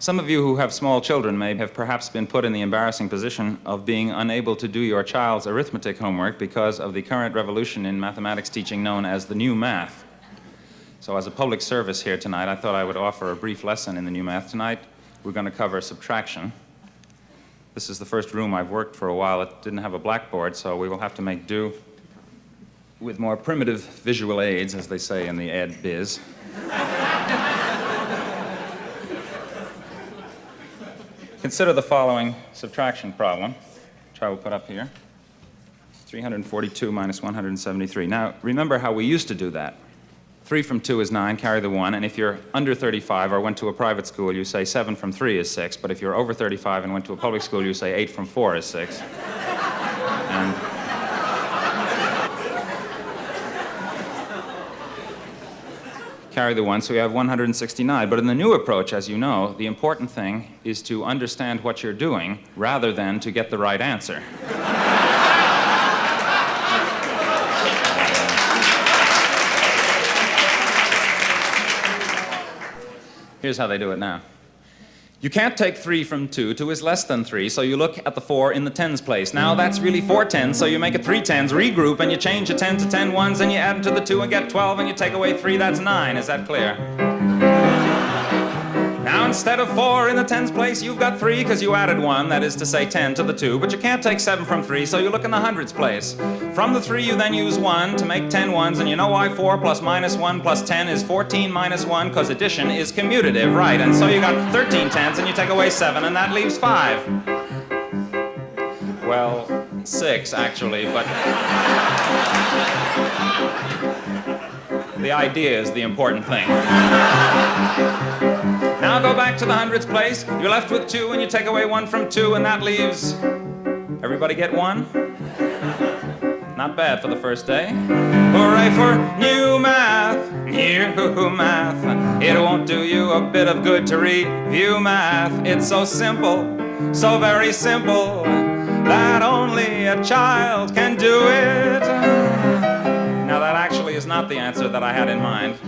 Some of you who have small children may have perhaps been put in the embarrassing position of being unable to do your child's arithmetic homework because of the current revolution in mathematics teaching known as the new math. So as a public service here tonight, I thought I would offer a brief lesson in the new math. Tonight, we're going to cover subtraction. This is the first room I've worked for a while. It didn't have a blackboard, so we will have to make do with more primitive visual aids, as they say in the ed biz. Consider the following subtraction problem, which I will put up here. 342 minus 173. Now, remember how we used to do that. 3 from 2 is 9, carry the 1, and if you're under 35 or went to a private school, you say 7 from 3 is 6, but if you're over 35 and went to a public school, you say 8 from 4 is 6. And carry the 1, so we have 169. But in the new approach, as you know, the important thing is to understand what you're doing rather than to get the right answer. Here's how they do it now. You can't take 3 from 2. 2 is less than 3, so you look at the 4 in the tens place. Now that's really 4 tens, so you make it 3 tens, regroup, and you change a 10 to 10 ones, and you add them to the 2 and get 12, and you take away 3, that's 9. Is that clear? Now instead of 4 in the tens place, you've got 3 because you added 1, that is to say 10 to the 2, but you can't take 7 from 3, so you look in the hundreds place. From the 3, you then use 1 to make 10 ones, and you know why 4 plus minus 1 plus 10 is 14 minus 1, because addition is commutative, right? And so you got 13 tens, and you take away 7, and that leaves 5. Well, 6, actually, but the idea is the important thing. Now go back to the hundreds place. You're left with 2, and you take away 1 from 2, and that leaves... Everybody get 1? Not bad for the first day. Hooray for new math, new math. It won't do you a bit of good to review math. It's so simple, so very simple, that only a child can do it. Now that actually is not the answer that I had in mind,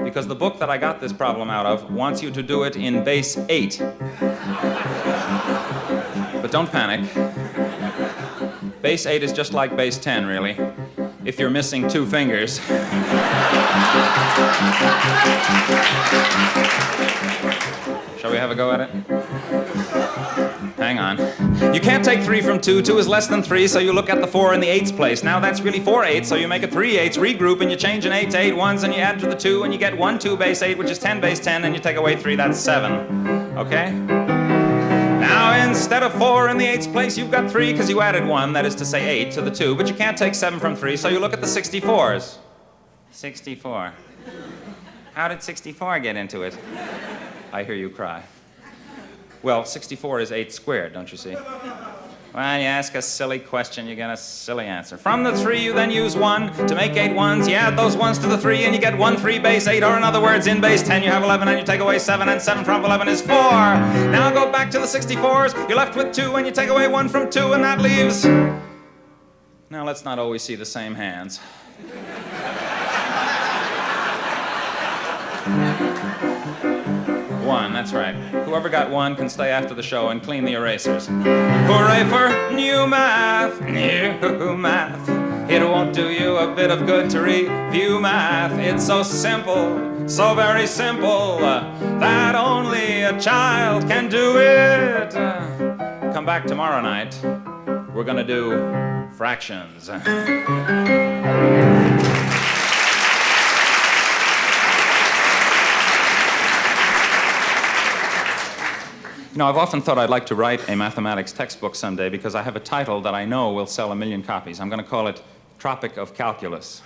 because the book that I got this problem out of wants you to do it in base 8. But don't panic. Base 8 is just like base 10, really, if you're missing 2 fingers. Shall we have a go at it? Hang on. You can't take 3 from 2. 2 is less than 3, so you look at the 4 in the 8's place. Now that's really 4 8s, so you make it 3 8s, regroup, and you change an 8 to 8 ones, and you add to the 2, and you get 1 2 base 8, which is 10 base 10, and you take away 3, that's 7. Okay? Now instead of 4 in the 8's place, you've got 3 because you added 1, that is to say 8, to the 2, but you can't take 7 from 3, so you look at the 64s. 64. How did 64 get into it? I hear you cry. Well, 64 is 8 squared, don't you see? Well, you ask a silly question, you get a silly answer. From the 3, you then use 1 to make 8 ones. You add those ones to the 3, and you get 1 3 base 8, or in other words, in base 10, you have 11, and you take away 7, and 7 from 11 is 4. Now go back to the 64s. You're left with 2, and you take away 1 from 2, and that leaves... Now, let's not always see the same hands. 1, that's right. Whoever got 1 can stay after the show and clean the erasers. Hooray for new math, new math. It won't do you a bit of good to review math. It's so simple, so very simple, that only a child can do it. Come back tomorrow night. We're gonna do fractions. You know, I've often thought I'd like to write a mathematics textbook someday because I have a title that I know will sell 1 million copies. I'm going to call it Tropic of Calculus.